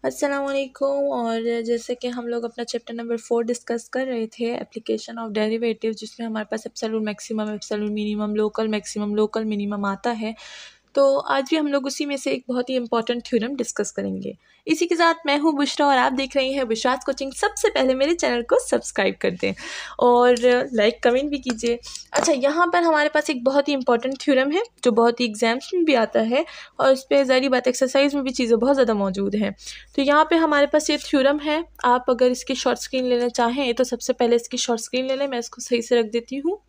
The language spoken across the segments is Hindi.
अस्सलाम वालेकुम। और जैसे कि हम लोग अपना चैप्टर नंबर 4 डिस्कस कर रहे थे, एप्लीकेशन ऑफ डेरिवेटिव, जिसमें हमारे पास absolute maximum, absolute minimum, local maximum, local minimum आता है। तो आज भी हम लोग उसी में से एक बहुत ही इंपॉर्टेंट थ्योरम डिस्कस करेंगे। इसी के साथ मैं हूँ बुशरा और आप देख रही हैं बुशराज कोचिंग। सबसे पहले मेरे चैनल को सब्सक्राइब कर दें और लाइक कमेंट भी कीजिए। अच्छा, यहाँ पर हमारे पास एक बहुत ही इंपॉर्टेंट थ्योरम है जो बहुत ही एग्जाम्स में भी आता है और इस पर ज़ाहिर बात एक्सरसाइज में भी चीज़ें बहुत ज़्यादा मौजूद हैं। तो यहाँ पे हमारे पास ये थ्योरम है। आप अगर इसकी शॉर्ट स्क्रीन लेना चाहें तो सबसे पहले इसकी शॉर्ट स्क्रीन ले लें। मैं इसको सही से रख देती हूँ।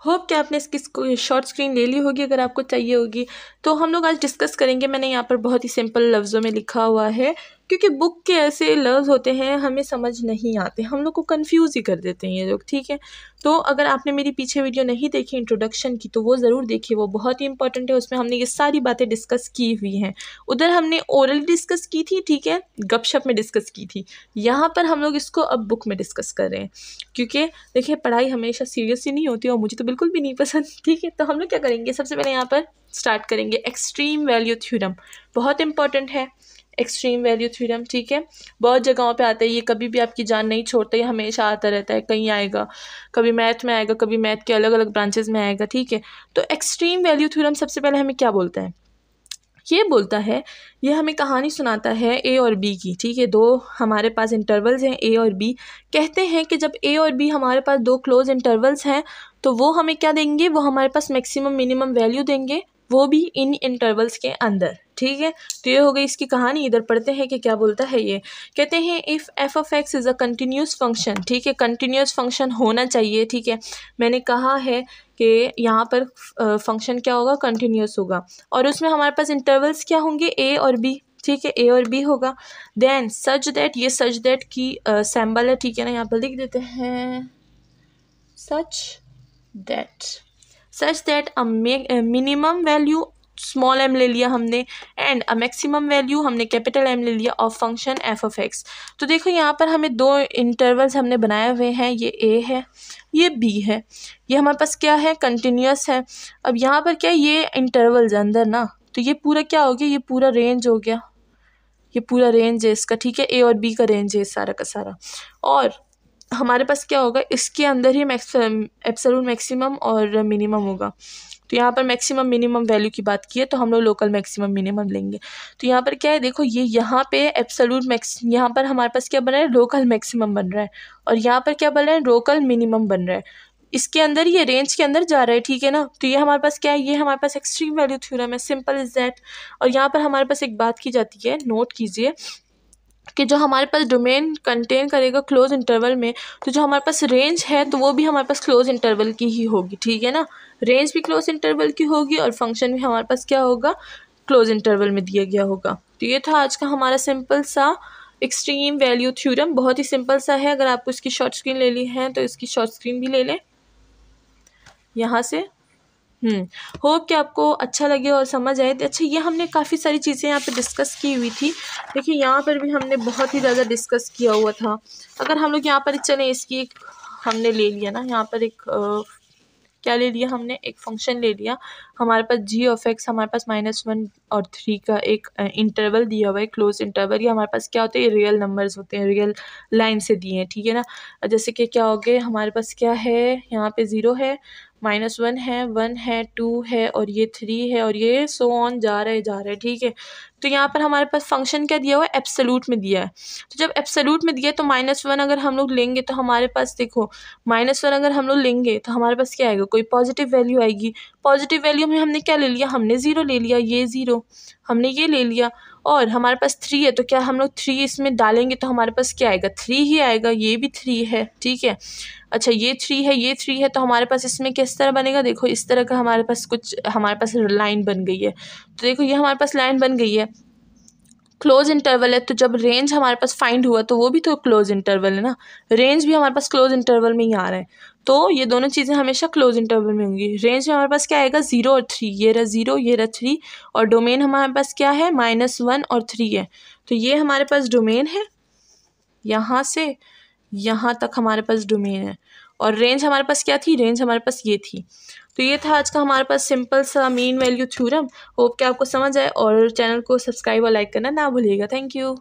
होप कि आपने इसकी शॉर्ट स्क्रीन ले ली होगी अगर आपको चाहिए होगी। तो हम लोग आज डिस्कस करेंगे। मैंने यहाँ पर बहुत ही सिंपल लफ्ज़ों में लिखा हुआ है क्योंकि बुक के ऐसे लफ्ज़ होते हैं हमें समझ नहीं आते, हम लोग को कंफ्यूज ही कर देते हैं ये लोग, ठीक है। तो अगर आपने मेरी पीछे वीडियो नहीं देखी इंट्रोडक्शन की तो वो ज़रूर देखिए, वो बहुत ही इंपॉर्टेंट है। उसमें हमने ये सारी बातें डिस्कस की हुई हैं। उधर हमने ओरल डिस्कस की थी, ठीक है, गपशप में डिस्कस की थी। यहाँ पर हम लोग इसको अब बुक में डिस्कस कर रहे हैं क्योंकि देखिए पढ़ाई हमेशा सीरियस ही नहीं होती और मुझे तो बिल्कुल भी नहीं पसंद, ठीक है। तो हम लोग क्या करेंगे, सबसे पहले यहाँ पर स्टार्ट करेंगे एक्सट्रीम वैल्यू थ्योरम। बहुत इंपॉर्टेंट है एक्सट्रीम वैल्यू थ्योरम, ठीक है। बहुत जगहों पे आता है ये, कभी भी आपकी जान नहीं छोड़ता, ये हमेशा आता रहता है। कहीं आएगा, कभी मैथ में आएगा, कभी मैथ के अलग अलग ब्रांचेस में आएगा, ठीक है। तो एक्सट्रीम वैल्यू थ्योरम सबसे पहले हमें क्या बोलता है, ये बोलता है, ये हमें कहानी सुनाता है ए और बी की, ठीक है। दो हमारे पास इंटरवल्स हैं ए और बी। कहते हैं कि जब ए और बी हमारे पास दो क्लोज इंटरवल्स हैं तो वो हमें क्या देंगे, वो हमारे पास मैक्सिमम मिनिमम वैल्यू देंगे, वो भी इन इंटरवल्स के अंदर, ठीक है। तो ये हो गई इसकी कहानी। इधर पढ़ते हैं कि क्या बोलता है ये। कहते हैं if F of x is a continuous function, ठीक है, कंटिन्यूस फंक्शन होना चाहिए, ठीक है। मैंने कहा है कि यहाँ पर फंक्शन क्या होगा, कंटिन्यूस होगा और उसमें हमारे पास इंटरवल्स क्या होंगे, ए और बी, ठीक है, ए और बी होगा। देन सच दैट, ये सच दैट की सैम्बल है, ठीक है ना, यहाँ पर लिख देते हैं such that a minimum value small M ले लिया हमने एंड अ मैक्सिमम वैल्यू हमने कैपिटल एम ले लिया of function f of x. तो देखो यहाँ पर हमें दो इंटरवल्स हमने बनाए हुए हैं, ये ए है, ये बी है, ये हमारे पास क्या है, कंटिन्यूस है। अब यहाँ पर क्या है, ये इंटरवल्स अंदर ना, तो ये पूरा क्या हो गया, ये पूरा रेंज हो गया, ये पूरा रेंज है इसका, ठीक है, ए और बी का रेंज है सारा का सारा। और हमारे पास क्या होगा, इसके अंदर ही एब्सोल्यूट मैक्सिमम और मिनिमम होगा। तो यहाँ पर मैक्सिमम मिनिमम वैल्यू की बात की है तो हम लोग लोकल मैक्सिमम मिनिमम लेंगे। तो यहाँ पर क्या है, देखो ये यहाँ पे एब्सोल्यूट यहाँ पर हमारे पास क्या बन रहा है, लोकल मैक्सिमम बन रहा है और यहाँ पर क्या बन रहा है, लोकल मिनिमम बन रहा है। इसके अंदर ये रेंज के अंदर जा रहा है, ठीक है ना। तो ये हमारे पास क्या है, ये हमारे पास एक्सट्रीम वैल्यू थ्योरम है, सिंपल इज दैट। और यहाँ पर हमारे पास एक बात की जाती है, नोट कीजिए कि जो हमारे पास डोमेन कंटेन करेगा क्लोज इंटरवल में, तो जो हमारे पास रेंज है तो वो भी हमारे पास क्लोज इंटरवल की ही होगी, ठीक है ना। रेंज भी क्लोज इंटरवल की होगी और फंक्शन भी हमारे पास क्या होगा, क्लोज इंटरवल में दिया गया होगा। तो ये था आज का हमारा सिंपल सा एक्सट्रीम वैल्यू थ्योरम, बहुत ही सिंपल सा है। अगर आपको इसकी शॉर्ट स्क्रीन ले ली है तो इसकी शॉर्ट स्क्रीन भी ले लें यहाँ से। होप कि आपको अच्छा लगे और समझ आए। अच्छा, ये हमने काफ़ी सारी चीज़ें यहाँ पे डिस्कस की हुई थी। देखिए यहाँ पर भी हमने बहुत ही ज़्यादा डिस्कस किया हुआ था। अगर हम लोग यहाँ पर चलें, इसकी एक हमने ले लिया ना, यहाँ पर एक क्या ले लिया हमने, एक फंक्शन ले लिया। हमारे पास जी ऑफ एक्स, हमारे पास -1 और 3 का एक इंटरवल दिया हुआ है, क्लोज इंटरवल। ये हमारे पास क्या होते हैं, रियल नंबर्स होते हैं, रियल लाइन से दिए हैं, ठीक है ना। जैसे कि क्या हो गए, हमारे पास क्या है, यहाँ पे 0 है, -1 है, 1 है, 2 है और ये 3 है और ये सो ऑन जा रहा है, ठीक है। तो यहाँ पर हमारे पास फंक्शन क्या दिया हुआ है, एब्सोल्यूट में दिया है। तो जब एब्सोल्यूट में दिया है तो -1 अगर हम लोग लेंगे तो हमारे पास देखो, -1 अगर हम लोग लेंगे तो हमारे पास क्या आएगा, कोई पॉजिटिव वैल्यू आएगी। पॉजिटिव वैल्यू में हमने क्या ले लिया, हमने 0 ले लिया, ये 0 हमने ये ले लिया। और हमारे पास 3 है तो क्या हम लोग 3 इसमें डालेंगे तो हमारे पास क्या आएगा, 3 ही आएगा, ये भी 3 है, ठीक है। अच्छा, ये 3 है, ये 3 है, तो हमारे पास इसमें किस तरह बनेगा, देखो इस तरह का हमारे पास कुछ हमारे पास लाइन बन गई है। तो देखो ये हमारे पास लाइन बन गई है, क्लोज इंटरवल है। तो जब रेंज हमारे पास फाइंड हुआ तो वो भी तो क्लोज इंटरवल है ना, रेंज भी हमारे पास क्लोज इंटरवल में ही आ रहा है। तो ये दोनों चीज़ें हमेशा क्लोज इंटरवल में होंगी। रेंज में हमारे पास क्या आएगा, 0 और 3, ये रहा 0, ये रहा 3 और डोमेन हमारे पास क्या है, -1 और 3 है। तो ये हमारे पास डोमेन है, यहाँ से यहाँ तक हमारे पास डोमेन है। और रेंज हमारे पास क्या थी, रेंज हमारे पास ये थी। तो ये था आज का हमारे पास सिंपल सा मीन वैल्यू थ्योरम। होप कि आपको समझ आए, और चैनल को सब्सक्राइब और लाइक करना ना भूलिएगा। Thank you.